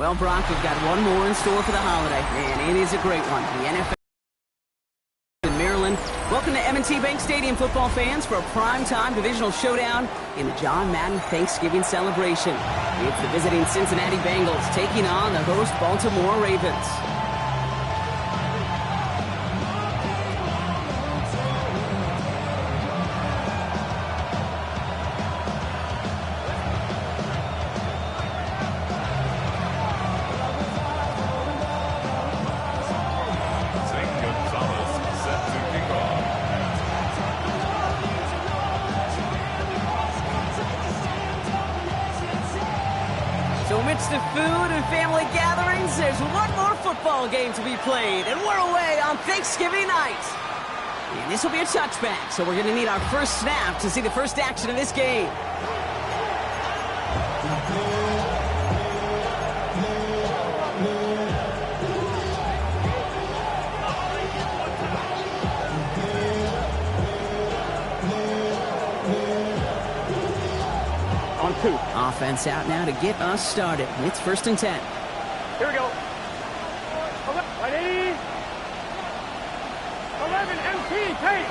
Well, Brock, we've got one more in store for the holiday, and it is a great one. The NFL in Maryland. Welcome to M&T Bank Stadium, football fans, for a primetime divisional showdown in the John Madden Thanksgiving celebration. It's the visiting Cincinnati Bengals taking on the host Baltimore Ravens. So amidst the food and family gatherings, there's one more football game to be played, and we're away on Thanksgiving night. And this will be a touchback, so we're going to need our first snap to see the first action of this game. On 2. Offense out now to get us started. It's 1st and 10. Here we go. 11 MC, Tate.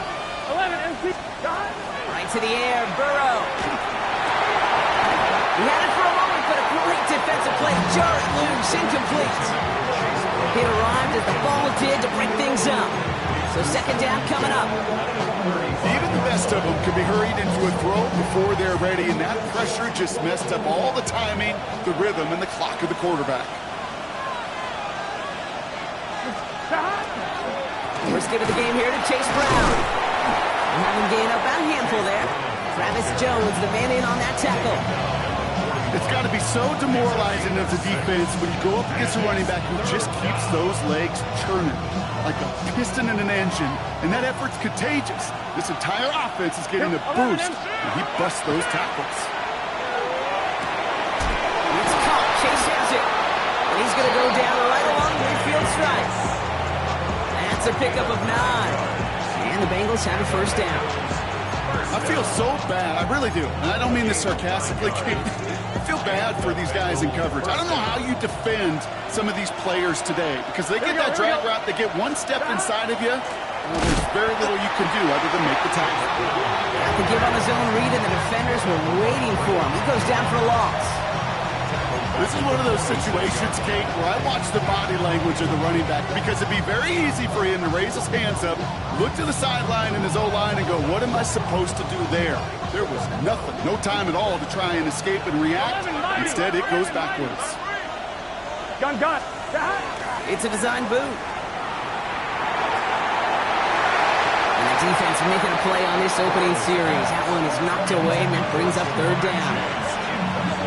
11 MC. Right to the air, Burrow. He had it for a moment, but a great defensive play. Jarrett loose, incomplete. It arrived as the ball did to break things up. So 2nd down coming up. Even the best of them can be hurried into a throw before they're ready, and that pressure just messed up all the timing, the rhythm, and the clock of the quarterback. First give of the game here to Chase Brown. We'll have him gain up about a handful there. Travis Jones, the man in on that tackle. It's got to be so demoralizing as a defense when you go up against a running back who just keeps those legs churning like a piston in an engine, and that effort's contagious. This entire offense is getting a boost, and he busts those tackles. It's caught. Chase has it. And he's going to go down right along midfield stripe. That's a pickup of 9. And the Bengals have a first down. I feel so bad. I really do. And I don't mean this sarcastically. I feel bad for these guys in coverage. I don't know how you defend some of these players today, because they get that drag route, they get one step inside of you, and there's very little you can do other than make the tackle. Got the give on the zone read, and the defenders were waiting for him. He goes down for a loss. This is one of those situations, Kate, where I watch the body language of the running back, because it'd be very easy for him to raise his hands up, look to the sideline in his O-line and go, what am I supposed to do there? There was nothing, no time at all to try and escape and react. Instead, it goes backwards. Gun. It's a design boot. And the defense making a play on this opening series. That one is knocked away, and that brings up 3rd down.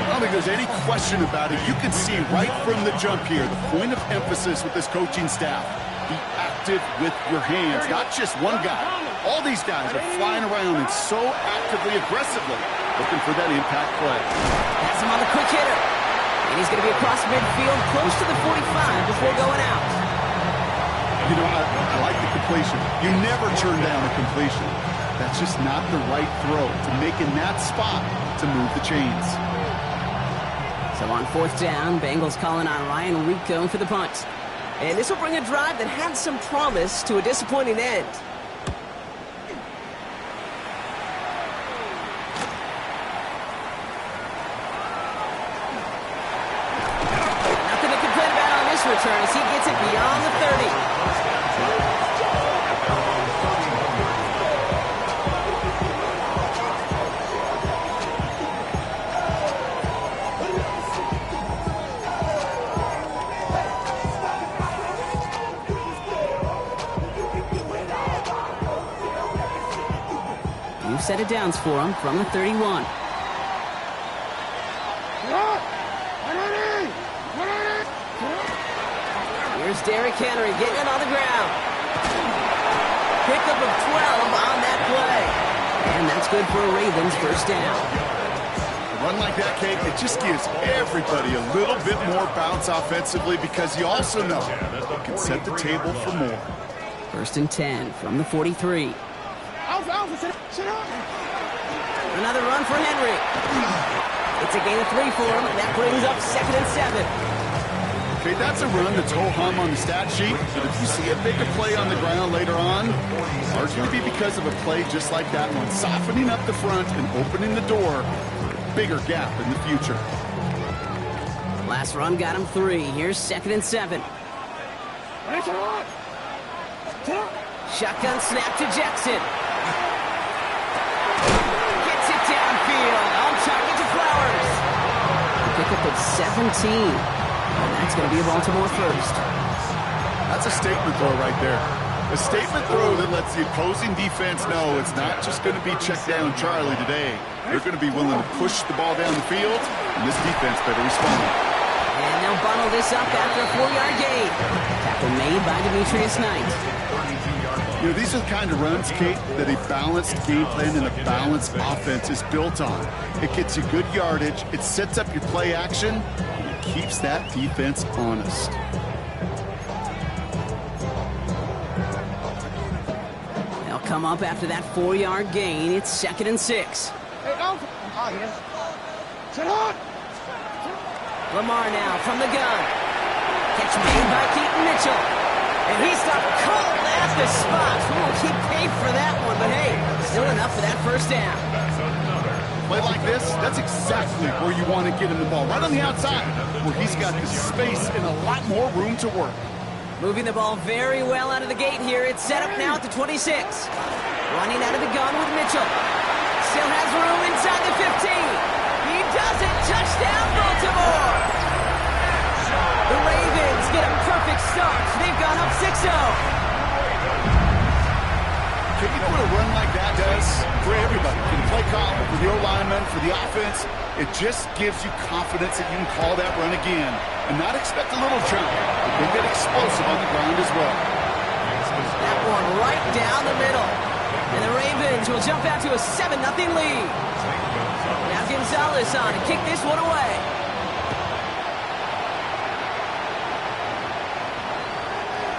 I don't think there's any question about it. You can see right from the jump here, the point of emphasis with this coaching staff. Be active with your hands, not just one guy. All these guys are flying around and so actively, aggressively looking for that impact play. Has him on the quick hitter. And he's going to be across midfield, close to the 45 before going out. You know, I like the completion. You never turn down a completion. That's just not the right throw to make in that spot to move the chains. So on 4th down, Bengals calling on Ryan Rico for the punt. And this will bring a drive that had some promise to a disappointing end. Nothing to complain about on this return as he gets it beyond the 30. New set of downs for him from the 31. Here's Derrick Henry getting it on the ground. Pickup of 12 on that play. And that's good for a Ravens first down. A run like that, Kate, it just gives everybody a little bit more bounce offensively, because you also know you can set the table for more. 1st and 10 from the 43. Another run for Henry. It's a gain of 3 for him, and that brings up 2nd and 7. Okay, that's a run that's ho-hum on the stat sheet, but if you see a bigger play on the ground later on, arguably because of a play just like that one, softening up the front and opening the door for a bigger gap in the future. Last run got him 3. Here's 2nd and 7. Shotgun snap to Jackson. Gets it downfield. On target to Flowers. Pick up at 17. And that's going to be a Baltimore first. That's a statement throw right there. A statement throw that lets the opposing defense know it's not just going to be check down Charlie today. They're going to be willing to push the ball down the field, and this defense better respond. And they'll bundle this up after a 4-yard gain. Tackle made by Demetrius Knight. You know, these are the kind of runs, Kate, that a balanced game plan and a balanced offense is built on. It gets you good yardage, it sets up your play action, and it keeps that defense honest. They'll come up after that 4-yard gain. It's 2nd and 6. Hey, don't. Oh, yes. Sit on. Lamar now from the gun. Catch made by Keaton Mitchell. And he stopped cold at the spot. He paid for that one, but hey, still enough for that first down. Play like this, that's exactly where you want to get him the ball. Right on the outside, where he's got the space and a lot more room to work. Moving the ball very well out of the gate here. It's set up now at the 26. Running out of the gun with Mitchell. Still has room inside the 15. He does it. Touchdown, Baltimore. The Ravens get a perfect start. They've gone up 6-0. You know what a run like that does for everybody? For the play call, for the O-lineman, for the offense. It just gives you confidence that you can call that run again and not expect a little jump, but they get explosive on the ground as well. That one right down the middle. And the Ravens will jump out to a 7-0 lead. Now Gonzalez on to kick this one away.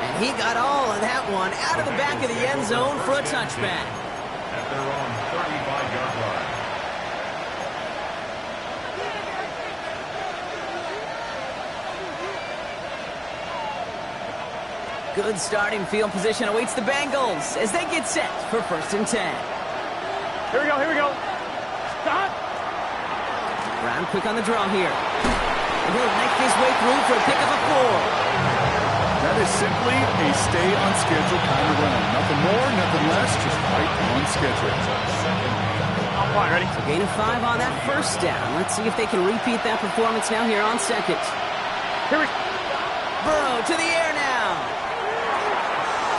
And he got all of that one out of the back of the end zone for a touchback. At their own 35-yard line. Good starting field position awaits the Bengals as they get set for 1st and 10. Here we go, here we go. Stop. Brown quick on the draw here. And he'll make his way through for a pickup of 4. That is simply a stay-on-schedule kind of run. Nothing more, nothing less, just right on schedule. On point, ready? So gain of 5 on that first down. Let's see if they can repeat that performance now here on 2nd. Here we go. Burrow to the air now.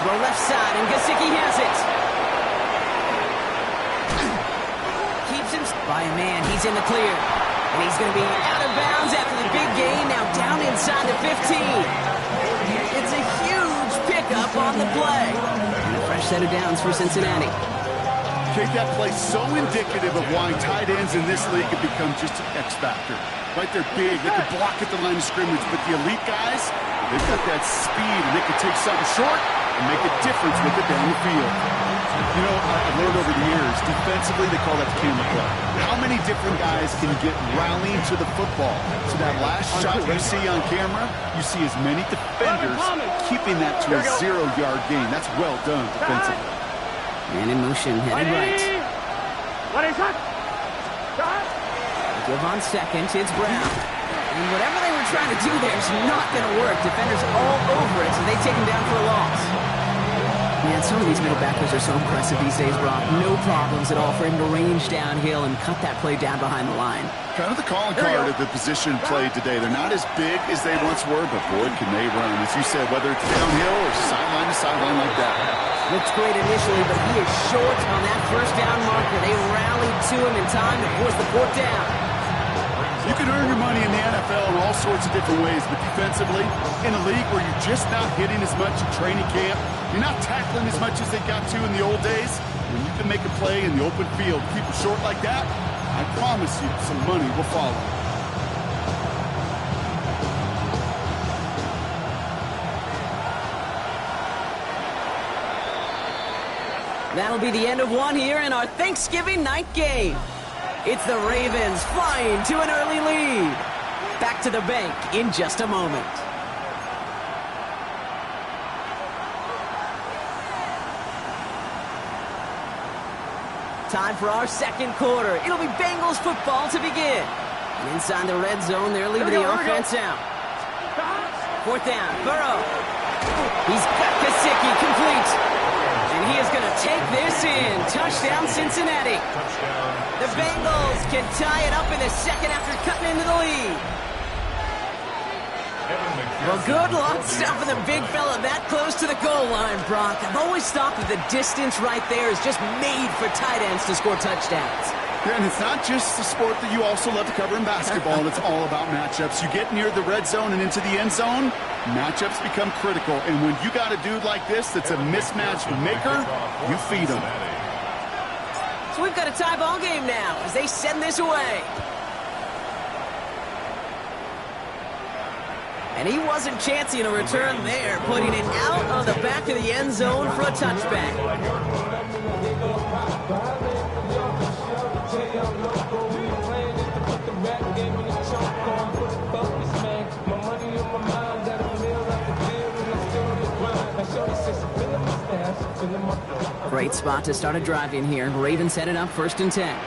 Throw left side, and Gesicki has it. Keeps him by a man. He's in the clear. And he's going to be out of bounds after the big gain. Now down inside the 15. It's a huge pickup on the play. And a fresh set of downs for Cincinnati. Kate, that play so indicative of why tight ends in this league have become just an X factor. Right, they're big, they can block at the line of scrimmage, but the elite guys, they've got that speed, and they can take something short and make a difference with it down the field. You know, I've learned over the years, defensively, they call that the camera play. How many different guys can get rallying to the football? So that last shot you see on camera, you see as many defenders keeping that to a 0-yard gain. That's well done defensively. Man in motion, headed right. Ready, shot. Shot. Give on 2nd, it's Brown. And whatever they were trying to do there is not going to work. Defenders all over it, so they take him down for a loss. Man, some of these middle backers are so impressive these days, Brock. No problems at all for him to range downhill and cut that play down behind the line. Kind of the calling card of the position played today. They're not as big as they once were, but boy, can they run. As you said, whether it's downhill or sideline to sideline like that. Looks great initially, but he is short on that first down marker. They rallied to him in time to force the 4th down. You can earn your money in the NFL in all sorts of different ways, but defensively, in a league where you're just not hitting as much in training camp, you're not tackling as much as they got to in the old days, when you can make a play in the open field, keep it short like that, I promise you some money will follow. That'll be the end of one here in our Thanksgiving night game. It's the Ravens flying to an early lead. Back to the bank in just a moment. Time for our second quarter. It'll be Bengals football to begin. And inside the red zone, they're leaving the offense out. Fourth down, Burrow. He's got Gesicki complete. And he is going to take this in. Touchdown, Cincinnati. The Bengals can tie it up in the second after cutting into the lead. Well, good luck stopping the big fella that close to the goal line, Brock. I've always thought that the distance right there is just made for tight ends to score touchdowns. Yeah, and it's not just a sport that you also love to cover in basketball. It's all about matchups. You get near the red zone and into the end zone, matchups become critical. And when you got a dude like this that's a mismatch maker, you feed him. So we've got a tie ball game now as they send this away. And he wasn't chancing a return there, putting it out of the back of the end zone for a touchback. Great spot to start a drive in here. Ravens headed up 1st and 10.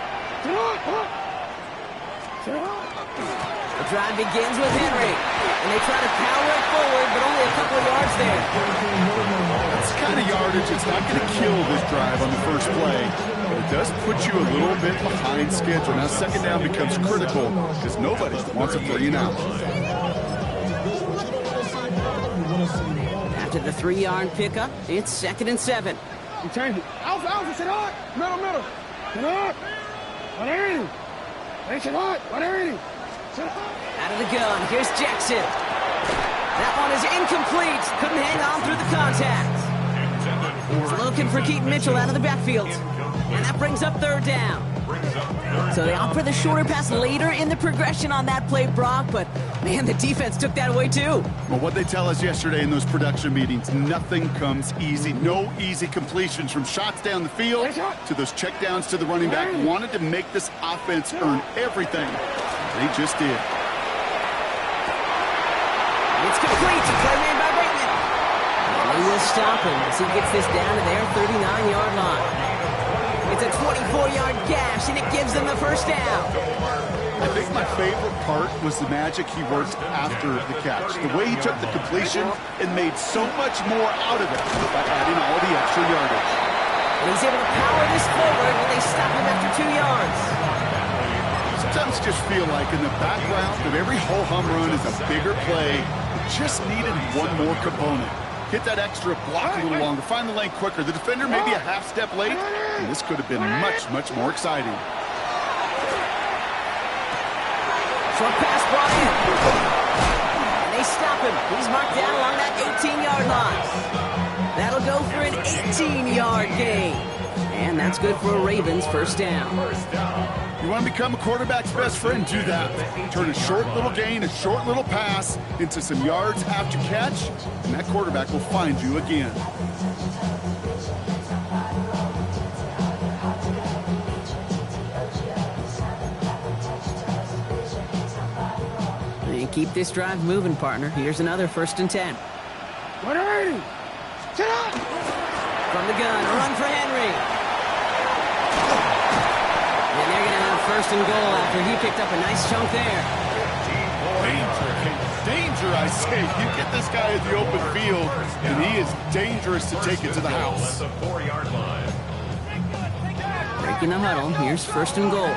The drive begins with Henry, and they try to power it forward, but only a couple of yards there. That's the kind of yardage it's not going to kill this drive on the first play, but it does put you a little bit behind schedule. Now second down becomes critical because nobody wants a 3 and out. After the 3-yard pickup, it's 2nd and 7. You change it. Alpha, sit hard. Middle. Sit hard. What are you? Hey, sit hard. What are you? Out of the gun, here's Jackson. That one is incomplete. Couldn't hang on through the contact. He's looking for Keaton Mitchell out of the backfield. And that brings up 3rd down. So they opt for the shorter pass later in the progression on that play, Brock, but man, the defense took that away too. Well, what they tell us yesterday in those production meetings, nothing comes easy. No easy completions from shots down the field to those checkdowns to the running back. Wanted to make this offense earn everything. They just did. It's complete. Play made by Bateman. And they will stop him as he gets this down to their 39-yard line. It's a 24-yard gash, and it gives them the first down. I think my favorite part was the magic he worked after the catch. The way he took the completion and made so much more out of it by adding all the extra yardage. And he's able to power this forward when they stop him after 2 yards. Sometimes just feel like in the background of every ho-hum run is a bigger play. It just needed one more component. Get that extra block a little longer, find the lane quicker. The defender maybe a half step late, and this could have been much, much more exciting. Short pass brought in. And they stop him. He's marked down along that 18-yard line. That'll go for an 18-yard gain. And that's good for a Ravens first down. You want to become a quarterback's best friend? Do that. Turn a short little gain, a short little pass into some yards after catch, and that quarterback will find you again. And keep this drive moving, partner. Here's another 1st and 10. What are you? Sit up. From the gun, a run for Henry. And they're going to have 1st and goal after he picked up a nice chunk there. Danger, I say. You get this guy at the open field, and he is dangerous to take it to the house. Breaking the huddle. Here's 1st and goal.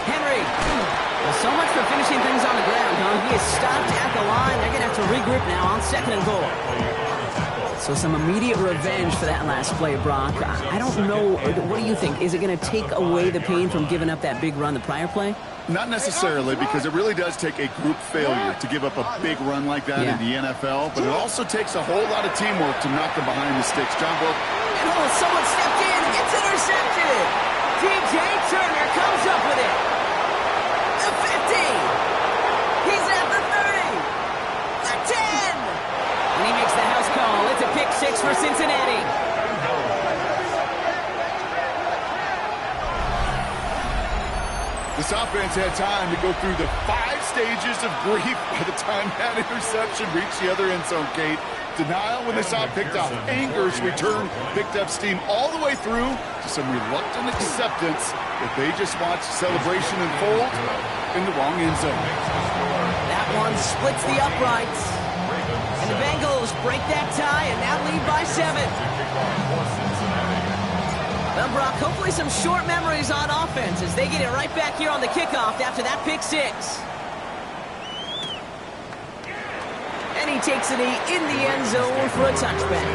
Henry. Well, so much for finishing things on the ground, huh? He is stopped at the line. They're going to have to regroup now on 2nd and goal. So some immediate revenge for that last play, Brock. I don't know. What do you think? Is it going to take away the pain from giving up that big run the prior play? Not necessarily, because it really does take a group failure to give up a big run like that in the NFL, but it also takes a whole lot of teamwork to knock them behind the sticks. John Book. And someone stepped in. It's intercepted. T.J. Turner comes up with it. The 50. He's at the 30. The 10. And he makes the house call. It's a pick 6 for Cincinnati. This offense defense had time to go through the 5 stages of grief by the time that interception reached the other end zone, Kate. Denial when they saw it picked off. Anger's return picked up steam all the way through to some reluctant acceptance that they just watched celebration unfold in the wrong end zone. That one splits the uprights. And the Bengals break that tie and now lead by 7. Well, Brock, hopefully some short memories on offense as they get it right back here on the kickoff after that pick 6. And he takes it in the end zone for a touchback.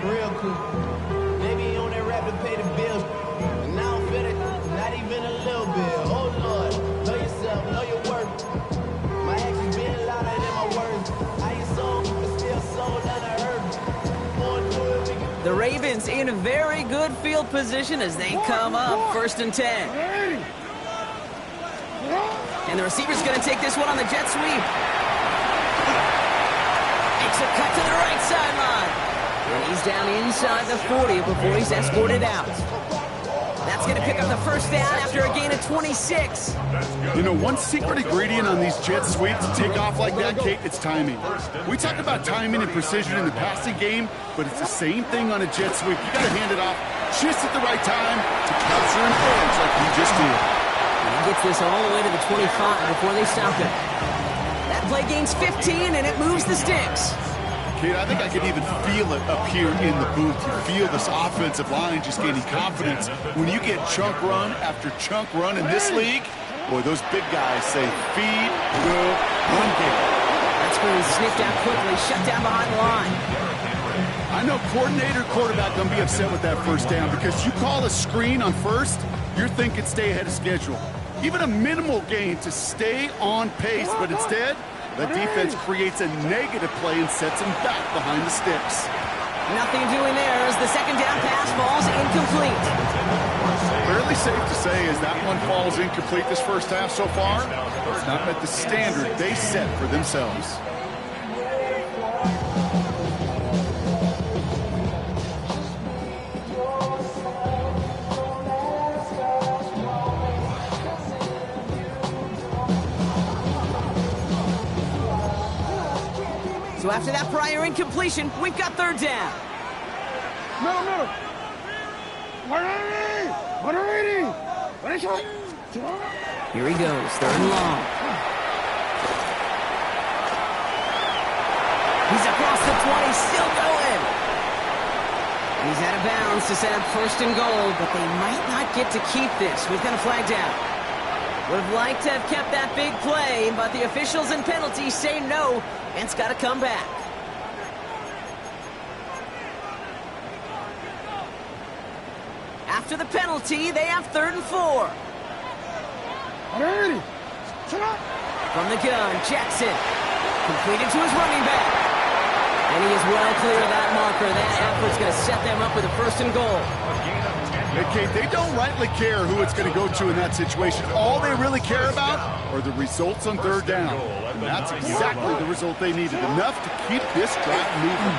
Real cool. Maybe on that rap to pay the bills. And now I'm feeling not even a little bit. Oh Lord, know yourself, know your worth. My actions being louder than my words. I ain't sold, but still sold and I heard. The Ravens in a very good field position as they come up 1st and 10. And the receiver's going to take this one on the jet sweep. Makes a cut to the right sideline. And he's down inside the 40 before he's escorted out. That's going to pick up the first down after a gain of 26. You know, one secret ingredient on these jet sweeps to take off like that, Kate, it's timing. We talk about timing and precision in the passing game, but it's the same thing on a jet sweep. You got to hand it off just at the right time to capture an edge like he just did. And he gets this all the way to the 25 before they stop it. That play gains 15, and it moves the sticks. Kate, I think I can even feel it up here in the booth. You feel this offensive line just gaining confidence. When you get chunk run after chunk run in this league, boy, those big guys say, feed the run game. That's been sniffed out quickly, shut down behind the line. I know coordinator, quarterback going to be upset with that first down because you call a screen on first, you're thinking stay ahead of schedule. Even a minimal gain to stay on pace, but instead, the defense creates a negative play and sets him back behind the sticks. Nothing doing there as the second down pass falls incomplete. Fairly safe to say as that one falls incomplete this first half so far, it's not met the standard they set for themselves. So after that prior incompletion, we've got third down. Middle. Here he goes, third and long. He's across the 20, still going. He's out of bounds to set up 1st and goal, but they might not get to keep this. We've got a flag down. Would have liked to have kept that big play, but the officials and penalties say no, and it's got to come back. After the penalty, they have 3rd and 4. From the gun, Jackson. Completed to his running back. And he is well clear of that marker. That effort's going to set them up with a 1st and goal. Hey, Kate, they don't rightly care who it's going to go to in that situation. All they really care about are the results on third down. And that's exactly the result they needed. Enough to keep this drive moving.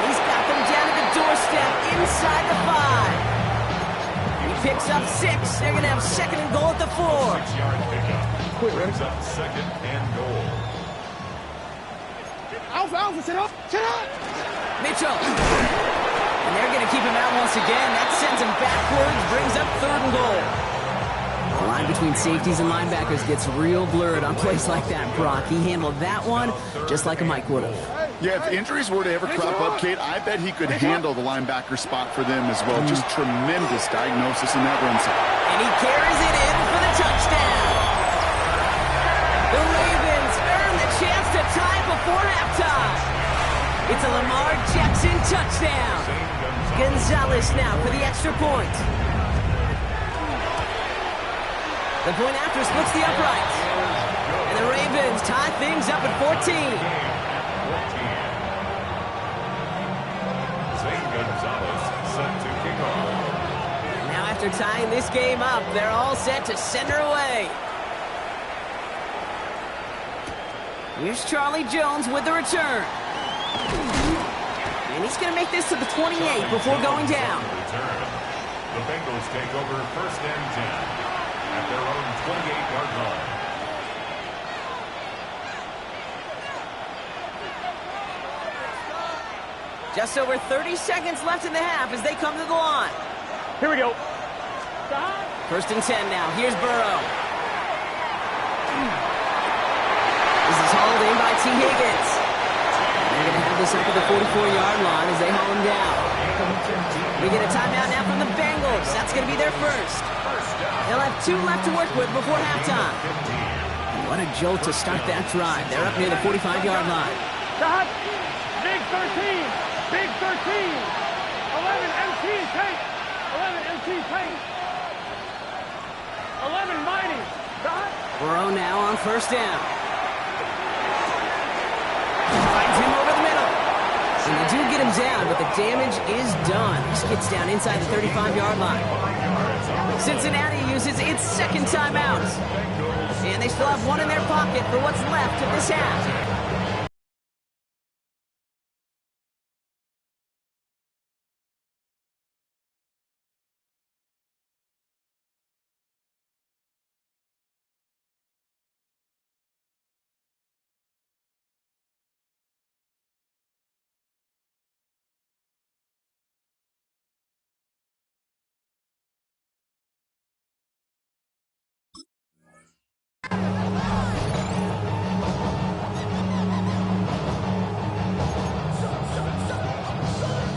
He's got them down at the doorstep inside the 5. He picks up 6. They're going to have 2nd and goal at the 4. 6-yard pickup. Brings up 2nd and goal. Alpha, sit up. Mitchell. And they're going to keep him out once again. That sends him backwards, brings up 3rd and goal. The line between safeties and linebackers gets real blurred on plays like that, Brock. He handled that one just like a Mike would have. Yeah, if injuries were to ever crop up, Kate, I bet he could handle the linebacker spot for them as well. Just tremendous diagnosis in that run set. And he carries it in for the touchdown. The Ravens earn the chance to tie before halftime. It's a Lamar Jackson touchdown. Gonzalez now for the extra point. The point after splits the uprights. And the Ravens tie things up at 14. Zane Gonzalez set to kick off. Now after tying this game up, they're all set to send her away. Here's Charlie Jones with the return. And he's going to make this to the 28 before going down. The Bengals take over 1st and 10 at their own 28-yard line. Just over 30 seconds left in the half as they come to the line. Here we go. 1st and 10 now. Here's Burrow. This is hauled in by T. Higgins. They're going to have this up at the 44-yard line as they haul him down. We get a timeout now from the Bengals. That's going to be their first. They'll have 2 left to work with before halftime. What a jolt to start that drive. They're up near the 45-yard line. Stop. Big 13. Big 13. 11 MT tank. 11 MT tank. 11 mighty. Stop. Burrow now on 1st down. Finds him over the middle. And they do get him down, but the damage is done. He gets down inside the 35-yard line. Cincinnati uses its 2nd timeout. And they still have 1 in their pocket for what's left of this half.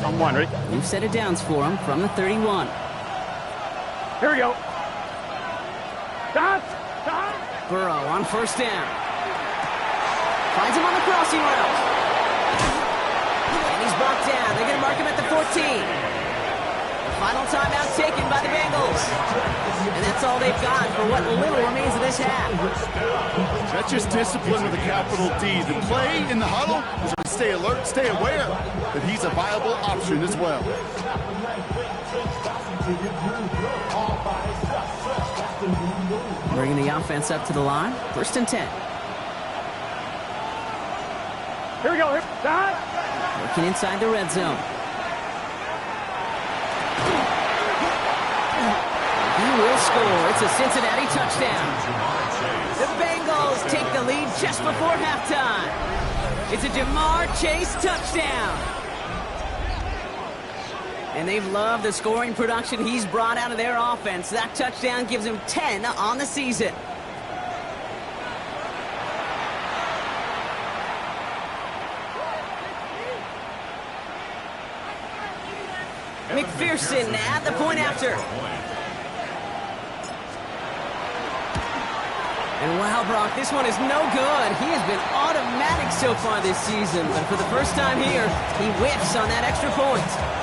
On 1, ready? New set of downs for him from the 31. Here we go. Stop. Stop. Burrow on 1st down. Finds him on the crossing route. And he's brought down. They're going to mark him at the 14. The final timeout taken by the Bengals. And that's all they've got for what little remains of this half. That's just discipline with a capital D. The play in the huddle is to stay alert, stay aware that he's a viable option as well. Bringing the offense up to the line. 1st and 10. Here we go. Stop. Working inside the red zone. He will score. It's a Cincinnati touchdown. The Bengals take the lead just before halftime. It's a Jamar Chase touchdown. And they've loved the scoring production he's brought out of their offense. That touchdown gives him 10 on the season. McPherson at the point after. And wow, Brock, this one is no good. He has been automatic so far this season, but for the first time here, he whiffs on that extra point.